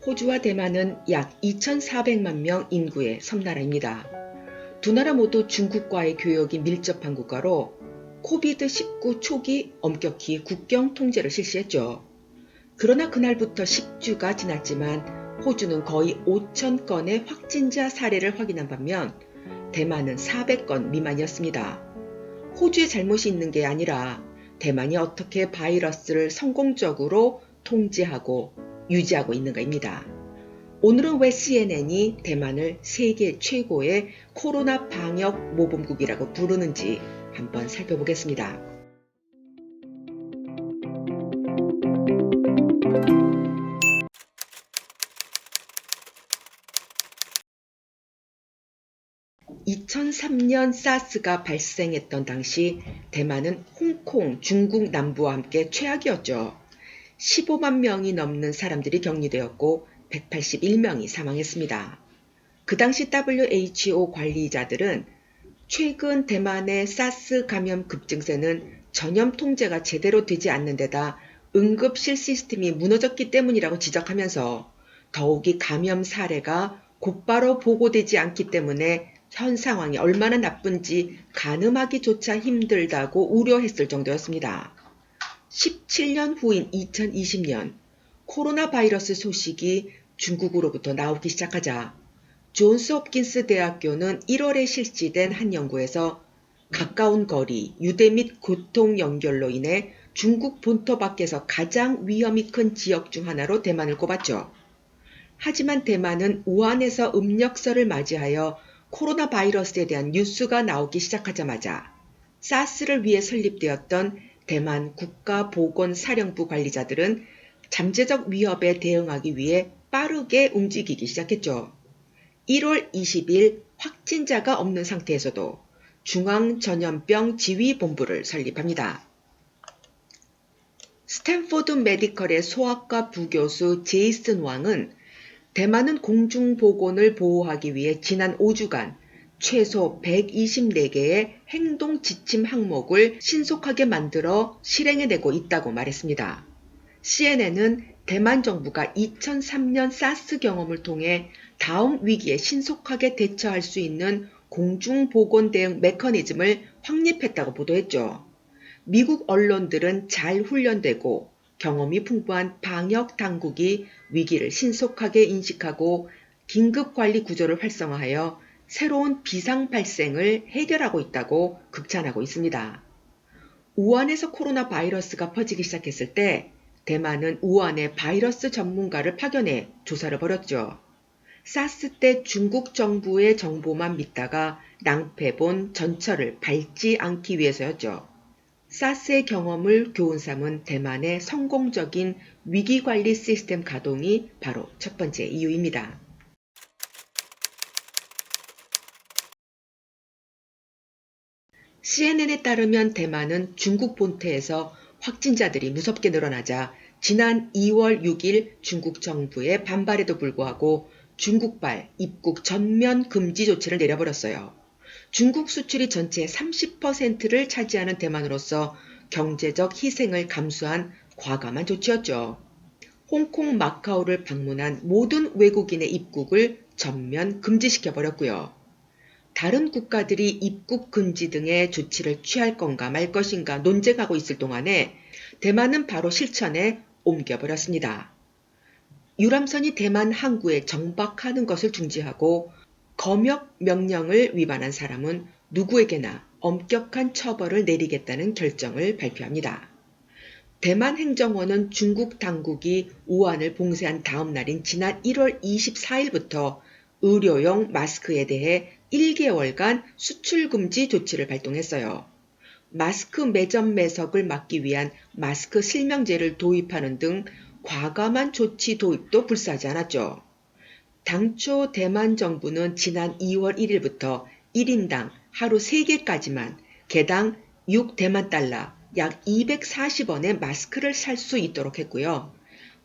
호주와 대만은 약 2,400만 명 인구의 섬나라입니다. 두 나라 모두 중국과의 교역이 밀접한 국가로 코비드-19 초기 엄격히 국경 통제를 실시했죠. 그러나 그날부터 10주가 지났지만 호주는 거의 5,000건의 확진자 사례를 확인한 반면 대만은 400건 미만이었습니다. 호주의 잘못이 있는 게 아니라 대만이 어떻게 바이러스를 성공적으로 통제하고 유지하고 있는가입니다. 오늘은 왜 CNN이 대만을 세계 최고의 코로나 방역 모범국이라고 부르는지 한번 살펴보겠습니다. (2003년) 사스가 발생했던 당시 대만은 홍콩, 중국 남부와 함께 최악이었죠. 15만 명이 넘는 사람들이 격리되었고 181명이 사망했습니다. 그 당시 WHO 관리자들은 최근 대만의 사스 감염 급증세는 전염 통제가 제대로 되지 않는 데다 응급실 시스템이 무너졌기 때문이라고 지적하면서 더욱이 감염 사례가 곧바로 보고되지 않기 때문에 현 상황이 얼마나 나쁜지 가늠하기조차 힘들다고 우려했을 정도였습니다. 17년 후인 2020년 코로나 바이러스 소식이 중국으로부터 나오기 시작하자 존스 홉킨스 대학교는 1월에 실시된 한 연구에서 가까운 거리, 유대 및 교통 연결로 인해 중국 본토 밖에서 가장 위험이 큰 지역 중 하나로 대만을 꼽았죠. 하지만 대만은 우한에서 음력설을 맞이하여 코로나 바이러스에 대한 뉴스가 나오기 시작하자마자 사스를 위해 설립되었던 대만 국가보건사령부 관리자들은 잠재적 위협에 대응하기 위해 빠르게 움직이기 시작했죠. 1월 20일 확진자가 없는 상태에서도 중앙전염병 지휘본부를 설립합니다. 스탠포드 메디컬의 소아과 부교수 제이슨 왕은 대만은 공중보건을 보호하기 위해 지난 5주간 최소 124개의 행동 지침 항목을 신속하게 만들어 실행해내고 있다고 말했습니다. CNN은 대만 정부가 2003년 사스 경험을 통해 다음 위기에 신속하게 대처할 수 있는 공중보건 대응 메커니즘을 확립했다고 보도했죠. 미국 언론들은 잘 훈련되고 경험이 풍부한 방역 당국이 위기를 신속하게 인식하고 긴급관리 구조를 활성화하여 새로운 비상 발생을 해결하고 있다고 극찬하고 있습니다. 우한에서 코로나 바이러스가 퍼지기 시작했을 때 대만은 우한에 바이러스 전문가를 파견해 조사를 벌였죠. 사스 때 중국 정부의 정보만 믿다가 낭패본 전철을 밟지 않기 위해서였죠. 사스의 경험을 교훈 삼은 대만의 성공적인 위기관리 시스템 가동이 바로 첫 번째 이유입니다. CNN에 따르면 대만은 중국 본토에서 확진자들이 무섭게 늘어나자 지난 2월 6일 중국 정부의 반발에도 불구하고 중국발 입국 전면 금지 조치를 내려버렸어요. 중국 수출이 전체의 30%를 차지하는 대만으로서 경제적 희생을 감수한 과감한 조치였죠. 홍콩, 마카오를 방문한 모든 외국인의 입국을 전면 금지시켜버렸고요. 다른 국가들이 입국 금지 등의 조치를 취할 건가 말 것인가 논쟁하고 있을 동안에 대만은 바로 실천에 옮겨버렸습니다. 유람선이 대만 항구에 정박하는 것을 중지하고 검역 명령을 위반한 사람은 누구에게나 엄격한 처벌을 내리겠다는 결정을 발표합니다. 대만 행정원은 중국 당국이 우한을 봉쇄한 다음 날인 지난 1월 24일부터 의료용 마스크에 대해 1개월간 수출 금지 조치를 발동했어요. 마스크 매점 매석을 막기 위한 마스크 실명제를 도입하는 등 과감한 조치 도입도 불사하지 않았죠. 당초 대만 정부는 지난 2월 1일부터 1인당 하루 3개까지만 개당 6대만 달러, 약 240원의 마스크를 살 수 있도록 했고요.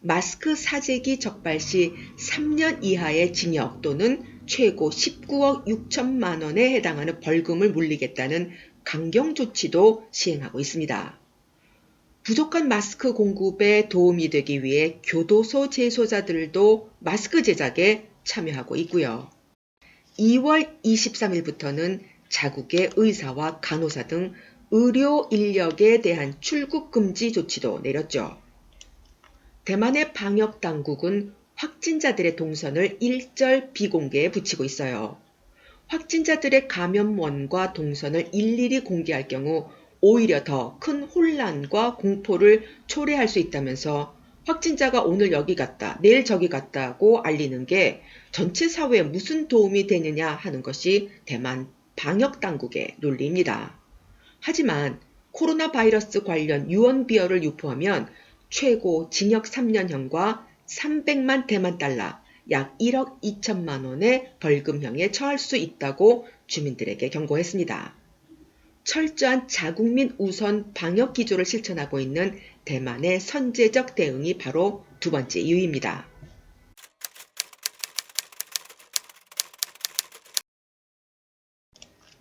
마스크 사재기 적발 시 3년 이하의 징역 또는 최고 19억 6천만 원에 해당하는 벌금을 물리겠다는 강경 조치도 시행하고 있습니다. 부족한 마스크 공급에 도움이 되기 위해 교도소 재소자들도 마스크 제작에 참여하고 있고요. 2월 23일부터는 자국의 의사와 간호사 등 의료 인력에 대한 출국 금지 조치도 내렸죠. 대만의 방역 당국은 확진자들의 동선을 일절 비공개에 붙이고 있어요. 확진자들의 감염원과 동선을 일일이 공개할 경우 오히려 더 큰 혼란과 공포를 초래할 수 있다면서 확진자가 오늘 여기 갔다, 내일 저기 갔다고 알리는 게 전체 사회에 무슨 도움이 되느냐 하는 것이 대만 방역 당국의 논리입니다. 하지만 코로나 바이러스 관련 유언비어를 유포하면 최고 징역 3년형과 300만 대만 달러, 약 1억 2천만 원의 벌금형에 처할 수 있다고 주민들에게 경고했습니다. 철저한 자국민 우선 방역 기조를 실천하고 있는 대만의 선제적 대응이 바로 두 번째 이유입니다.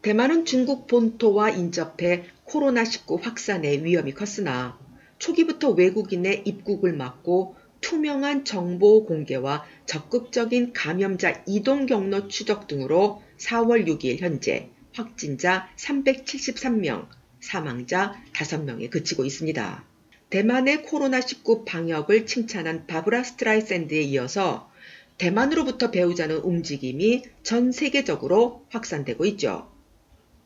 대만은 중국 본토와 인접해 코로나19 확산의 위험이 컸으나 초기부터 외국인의 입국을 막고 투명한 정보 공개와 적극적인 감염자 이동 경로 추적 등으로 4월 6일 현재 확진자 373명, 사망자 5명에 그치고 있습니다. 대만의 코로나19 방역을 칭찬한 바브라 스트라이샌드에 이어서 대만으로부터 배우자는 움직임이 전 세계적으로 확산되고 있죠.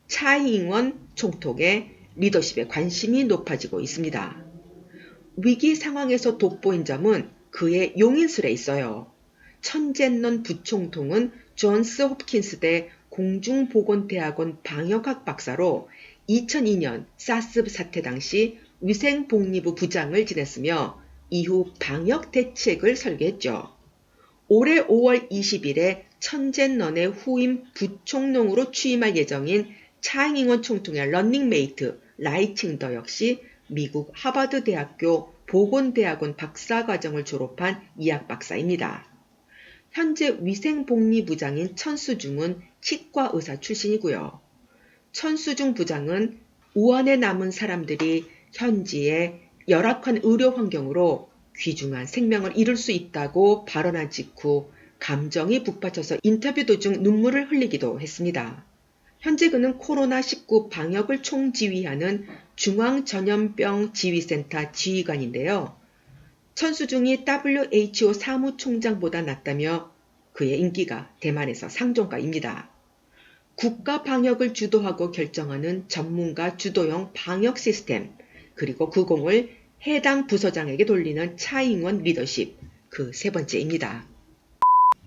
차이잉원 총통의 리더십에 관심이 높아지고 있습니다. 위기 상황에서 돋보인 점은 그의 용인술에 있어요. 천젠넌 부총통은 존스 홉킨스대 공중보건대학원 방역학 박사로 2002년 사스 사태 당시 위생복리부 부장을 지냈으며 이후 방역 대책을 설계했죠. 올해 5월 20일에 천젠넌의 후임 부총농으로 취임할 예정인 차잉잉원 총통의 런닝메이트 라이칭더 역시 미국 하버드 대학교 보건대학원 박사과정을 졸업한 이학 박사입니다. 현재 위생복리부장인 천수중은 치과의사 출신이고요. 천수중 부장은 우한에 남은 사람들이 현지의 열악한 의료 환경으로 귀중한 생명을 잃을 수 있다고 발언한 직후 감정이 북받쳐서 인터뷰 도중 눈물을 흘리기도 했습니다. 현재 그는 코로나19 방역을 총지휘하는 중앙전염병지휘센터 지휘관인데요. 천수중이 WHO 사무총장보다 낫다며 그의 인기가 대만에서 상종가입니다. 국가 방역을 주도하고 결정하는 전문가 주도형 방역 시스템, 그리고 그 공을 해당 부서장에게 돌리는 차잉원 리더십, 그 세 번째입니다.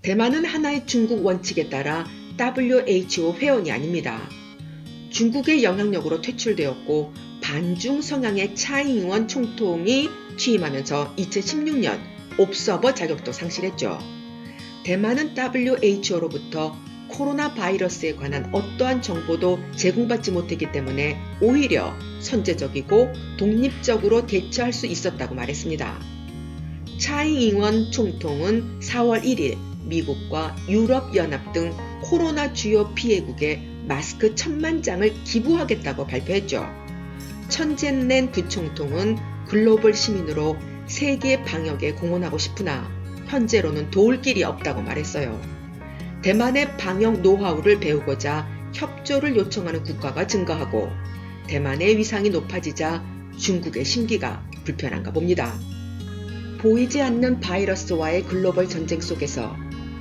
대만은 하나의 중국 원칙에 따라 WHO 회원이 아닙니다. 중국의 영향력으로 퇴출되었고 반중 성향의 차잉원 총통이 취임하면서 2016년 옵서버 자격도 상실했죠. 대만은 WHO로부터 코로나 바이러스에 관한 어떠한 정보도 제공받지 못했기 때문에 오히려 선제적이고 독립적으로 대처할 수 있었다고 말했습니다. 차잉잉원 총통은 4월 1일 미국과 유럽연합 등 코로나 주요 피해국에 마스크 1,000만 장을 기부하겠다고 발표했죠. 천젠넨 부총통은 글로벌 시민으로 세계 방역에 공헌하고 싶으나 현재로는 도울 길이 없다고 말했어요. 대만의 방역 노하우를 배우고자 협조를 요청하는 국가가 증가하고 대만의 위상이 높아지자 중국의 심기가 불편한가 봅니다. 보이지 않는 바이러스와의 글로벌 전쟁 속에서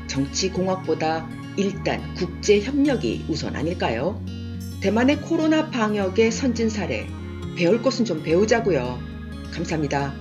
정치공학보다 일단 국제협력이 우선 아닐까요? 대만의 코로나 방역의 선진 사례, 배울 것은 좀 배우자고요. 감사합니다.